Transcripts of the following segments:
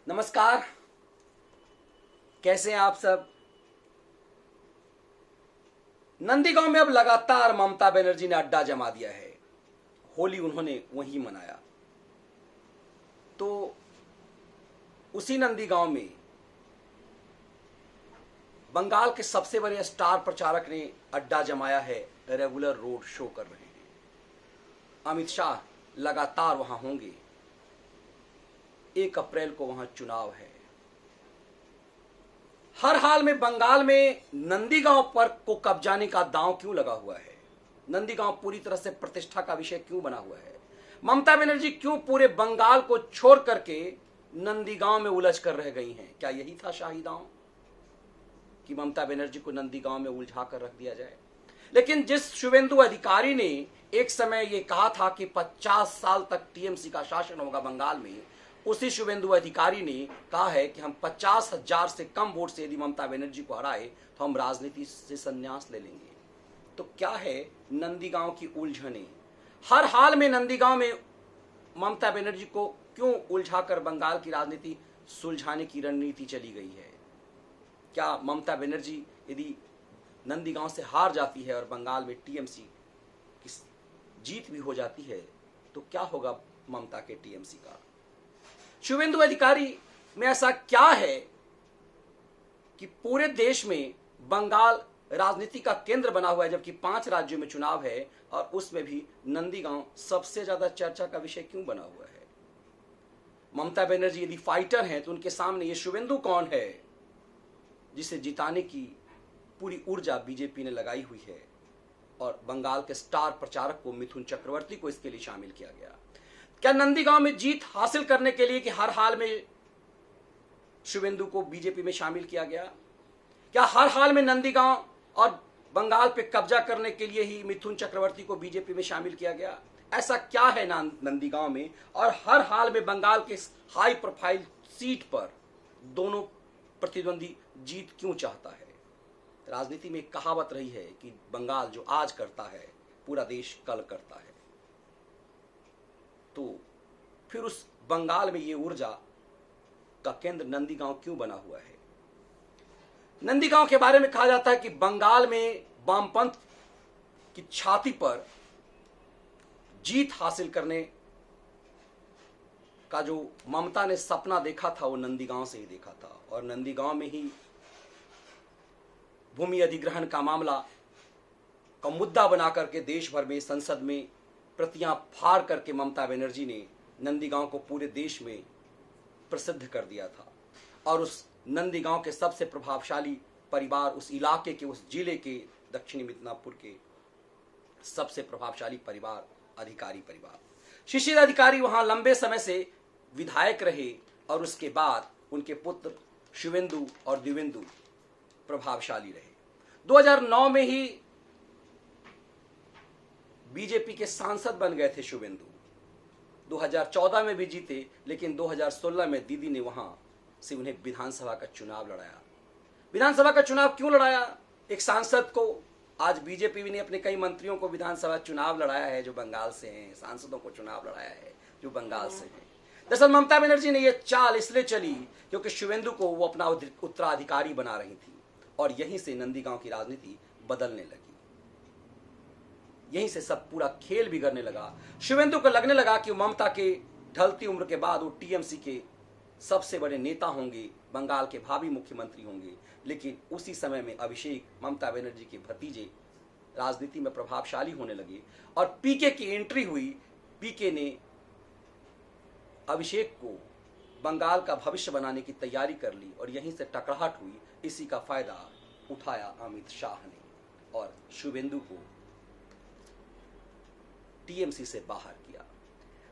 नमस्कार। कैसे हैं आप सब। नंदीगांव में अब लगातार ममता बनर्जी ने अड्डा जमा दिया है। होली उन्होंने वहीं मनाया, तो उसी नंदीगांव में बंगाल के सबसे बड़े स्टार प्रचारक ने अड्डा जमाया है। रेगुलर रोड शो कर रहे हैं। अमित शाह लगातार वहां होंगे। 1 अप्रैल को वहां चुनाव है। हर हाल में बंगाल में नंदीगांव पर को कब्जाने का दांव क्यों लगा हुआ है। नंदीगांव पूरी तरह से प्रतिष्ठा का विषय क्यों बना हुआ है। ममता बनर्जी क्यों पूरे बंगाल को छोड़ करके नंदीगांव में उलझ कर रह गई हैं। क्या यही था शाही दांव कि ममता बनर्जी को नंदीगांव में उलझा कर रख दिया जाए। लेकिन जिस शुवेंदु अधिकारी ने एक समय यह कहा था कि 50 साल तक टीएमसी का शासन होगा बंगाल में, उसी शुवेंदु अधिकारी ने कहा है कि हम 50,000 से कम वोट से यदि ममता बनर्जी को हराए तो हम राजनीति से संन्यास ले लेंगे। तो क्या है नंदीगांव की उलझने। हर हाल में नंदीगांव में ममता बनर्जी को क्यों उलझाकर बंगाल की राजनीति सुलझाने की रणनीति चली गई है। क्या ममता बनर्जी यदि नंदीगांव से हार जाती है और बंगाल में टीएमसी की जीत भी हो जाती है तो क्या होगा ममता के टीएमसी का। शुवेंदु अधिकारी में ऐसा क्या है कि पूरे देश में बंगाल राजनीति का केंद्र बना हुआ है, जबकि 5 राज्यों में चुनाव है और उसमें भी नंदीगांव सबसे ज्यादा चर्चा का विषय क्यों बना हुआ है। ममता बनर्जी यदि फाइटर हैं तो उनके सामने ये शुवेंदु कौन है जिसे जिताने की पूरी ऊर्जा बीजेपी ने लगाई हुई है। और बंगाल के स्टार प्रचारक को मिथुन चक्रवर्ती को इसके लिए शामिल किया गया। क्या नंदीगांव में जीत हासिल करने के लिए कि हर हाल में शुवेंदु को बीजेपी में शामिल किया गया। क्या हर हाल में नंदीगांव और बंगाल पे कब्जा करने के लिए ही मिथुन चक्रवर्ती को बीजेपी में शामिल किया गया। ऐसा क्या है नंदीगांव में और हर हाल में बंगाल के हाई प्रोफाइल सीट पर दोनों प्रतिद्वंदी जीत क्यों चाहता है। राजनीति में एक कहावत रही है कि बंगाल जो आज करता है पूरा देश कल करता है। तो फिर उस बंगाल में ये ऊर्जा का केंद्र नंदीगांव क्यों बना हुआ है। नंदीगांव के बारे में कहा जाता है कि बंगाल में वामपंथ की छाती पर जीत हासिल करने का जो ममता ने सपना देखा था वो नंदीगांव से ही देखा था। और नंदीगांव में ही भूमि अधिग्रहण का मामला का मुद्दा बना करके देश भर में संसद में प्रतियां फाड़ करके ममता बनर्जी ने नंदीगांव को पूरे देश में प्रसिद्ध कर दिया था। और उस नंदीगांव के सबसे प्रभावशाली परिवार, उस इलाके के, उस जिले के, दक्षिणी मिदनापुर के सबसे प्रभावशाली परिवार अधिकारी परिवार। शिशिर अधिकारी वहां लंबे समय से विधायक रहे और उसके बाद उनके पुत्र शुवेंदु और दिवेंदु प्रभावशाली रहे। 2009 में ही बीजेपी के सांसद बन गए थे शुवेंदु। 2014 में भी जीते, लेकिन 2016 में दीदी ने वहां से उन्हें विधानसभा का चुनाव लड़ाया। विधानसभा का चुनाव क्यों लड़ाया। एक सांसद को, आज बीजेपी ने अपने कई मंत्रियों को विधानसभा चुनाव लड़ाया है जो बंगाल से हैं, सांसदों को चुनाव लड़ाया है जो बंगाल से हैं। दरअसल ममता बनर्जी ने यह चाल इसलिए चली क्योंकि शुवेंदु को वो अपना उत्तराधिकारी बना रही थी और यहीं से नंदीगांव की राजनीति बदलने लगी। यहीं से सब पूरा खेल बिगड़ने लगा। शुवेंदु को लगने लगा कि ममता के ढलती उम्र के बाद वो टीएमसी के सबसे बड़े नेता होंगे, बंगाल के भावी मुख्यमंत्री होंगे। लेकिन उसी समय में अभिषेक, ममता बनर्जी के भतीजे, राजनीति में प्रभावशाली होने लगे और पीके की एंट्री हुई। पीके ने अभिषेक को बंगाल का भविष्य बनाने की तैयारी कर ली और यहीं से टकराहट हुई। इसी का फायदा उठाया अमित शाह ने और शुवेंदु को टीएमसी से बाहर किया।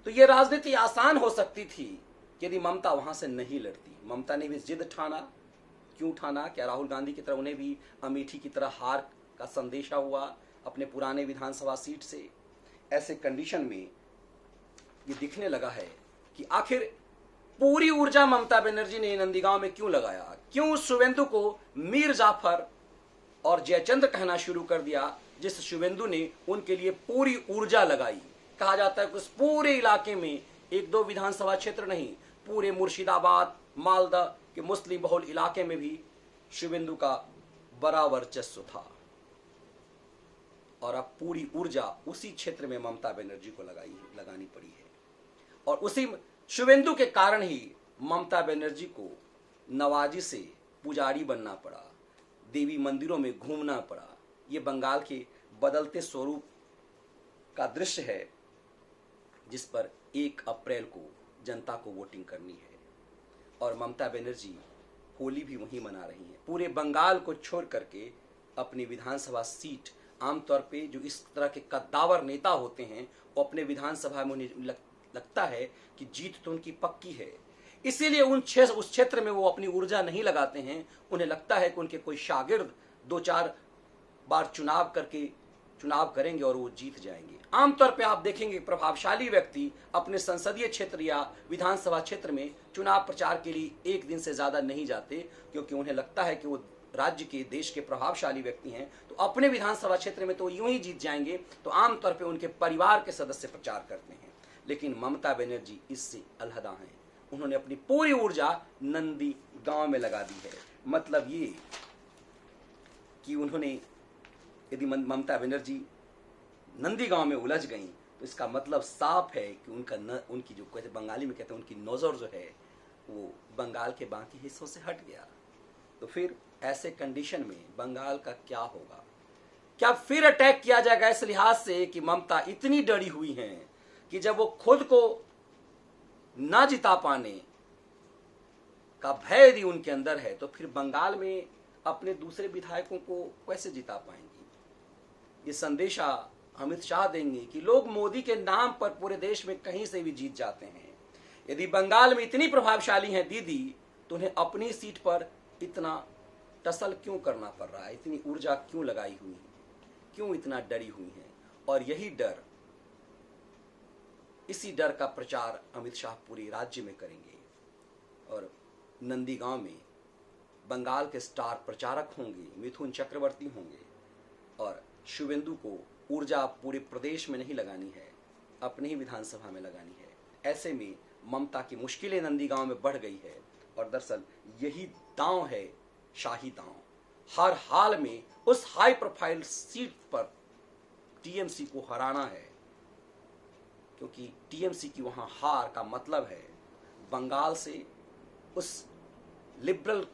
तो यह राजनीति आसान हो सकती थी यदि ममता वहां से नहीं लड़ती। ममता ने भी जिद ठाना। क्यों ठाना। क्या राहुल गांधी की तरह उन्हें भी अमेठी की तरह हार का संदेशा हुआ अपने पुराने विधानसभा सीट से। ऐसे कंडीशन में ये दिखने लगा है कि आखिर पूरी ऊर्जा ममता बनर्जी ने नंदीगांव में क्यों लगाया। क्यों शुवेंदु को मीर जाफर और जयचंद्र कहना शुरू कर दिया, जिस शुवेंदु ने उनके लिए पूरी ऊर्जा लगाई। कहा जाता है कि उस पूरे इलाके में 1-2 विधानसभा क्षेत्र नहीं, पूरे मुर्शिदाबाद मालदा के मुस्लिम बहुल इलाके में भी शुभेंदु का बड़ा वर्चस्व था और अब पूरी ऊर्जा उसी क्षेत्र में ममता बनर्जी को लगानी पड़ी है। और उसी शुभेंदु के कारण ही ममता बनर्जी को नवाजी से पुजारी बनना पड़ा, देवी मंदिरों में घूमना पड़ा। ये बंगाल के बदलते स्वरूप का दृश्य है जिस पर 1 अप्रैल को जनता को वोटिंग करनी है। और ममता बनर्जी होली भी वहीं मना रही हैं। पूरे बंगाल को छोड़ करके अपनी विधानसभा सीट, आमतौर पे जो इस तरह के कद्दावर नेता होते हैं वो अपने विधानसभा में उन्हें लगता है कि जीत तो उनकी पक्की है, इसीलिए उस क्षेत्र में वो अपनी ऊर्जा नहीं लगाते हैं। उन्हें लगता है कि उनके कोई शागिर्द 2-4 बार चुनाव करेंगे और वो जीत जाएंगे। आमतौर पे आप देखेंगे प्रभावशाली व्यक्ति अपने संसदीय क्षेत्र या विधानसभा क्षेत्र में चुनाव प्रचार के लिए 1 दिन से ज्यादा नहीं जाते, क्योंकि उन्हें लगता है कि वो राज्य के, देश के प्रभावशाली व्यक्ति हैं, तो अपने विधानसभा क्षेत्र में तो यूं ही जीत जाएंगे। तो आमतौर पे उनके परिवार के सदस्य प्रचार करते हैं। लेकिन ममता बनर्जी इससे अलहदा हैं। उन्होंने अपनी पूरी ऊर्जा नंदी गांव में लगा दी है। मतलब ये कि उन्होंने, यदि ममता बनर्जी नंदी गांव में उलझ गई तो इसका मतलब साफ है कि उनकी जो कहते बंगाली में कहते हैं उनकी नजर जो है वो बंगाल के बाकी हिस्सों से हट गया। तो फिर ऐसे कंडीशन में बंगाल का क्या होगा? क्या फिर अटैक किया जाएगा इस लिहाज से कि ममता इतनी डरी हुई हैं कि जब वो खुद को ना जिता पाने का भय यदि उनके अंदर है तो फिर बंगाल में अपने दूसरे विधायकों को कैसे जिता पाएंगी? ये संदेशा अमित शाह देंगे कि लोग मोदी के नाम पर पूरे देश में कहीं से भी जीत जाते हैं। यदि बंगाल में इतनी प्रभावशाली हैं दीदी तो उन्हें अपनी सीट पर इतना टसल क्यों करना पड़ रहा है? इतनी ऊर्जा क्यों लगाई हुई है? क्यों इतना डरी हुई है? और यही डर, इसी डर का प्रचार अमित शाह पूरे राज्य में करेंगे। और नंदीगांव में बंगाल के स्टार प्रचारक होंगे, मिथुन चक्रवर्ती होंगे। और शुभेंदु को ऊर्जा पूरे प्रदेश में नहीं लगानी है, अपनी ही विधानसभा में लगानी है। ऐसे में ममता की मुश्किलें नंदीगांव में बढ़ गई है। और दरअसल यही दांव है, शाही दांव। हर हाल में उस हाई प्रोफाइल सीट पर टीएमसी को हराना है, क्योंकि टीएमसी की वहां हार का मतलब है बंगाल से उस लिबरल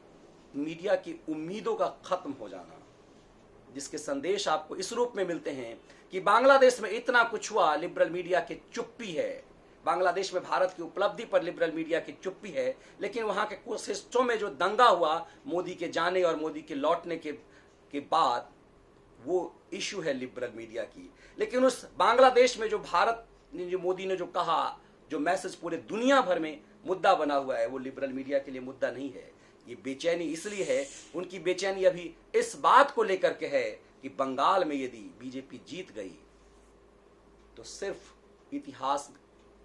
मीडिया की उम्मीदों का खत्म हो जाना, जिसके संदेश आपको इस रूप में मिलते हैं कि बांग्लादेश में इतना कुछ हुआ, लिबरल मीडिया की चुप्पी है। बांग्लादेश में भारत की उपलब्धि पर लिबरल मीडिया की चुप्पी है, लेकिन वहां के कुछ हिस्सों में जो दंगा हुआ मोदी के जाने और मोदी के लौटने के बाद, वो इशू है लिबरल मीडिया की। लेकिन उस बांग्लादेश में जो भारत ने, जो मोदी ने जो कहा, जो मैसेज पूरे दुनिया भर में मुद्दा बना हुआ है, वो लिबरल मीडिया के लिए मुद्दा नहीं है। ये बेचैनी इसलिए है, उनकी बेचैनी अभी इस बात को लेकर के है कि बंगाल में यदि बीजेपी जीत गई तो सिर्फ इतिहास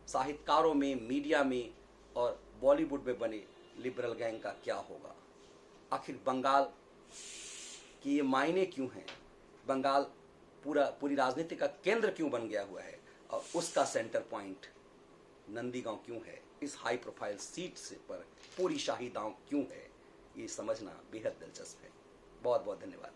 साहित्यकारों में, मीडिया में और बॉलीवुड में बने लिबरल गैंग का क्या होगा? आखिर बंगाल की ये मायने क्यों हैं? बंगाल पूरी राजनीति का केंद्र क्यों बन गया हुआ है और उसका सेंटर पॉइंट नंदीगांव क्यों है? इस हाई प्रोफाइल सीट से पर पूरी शाही दांव क्यों है? ये समझना बेहद दिलचस्प है। बहुत बहुत धन्यवाद।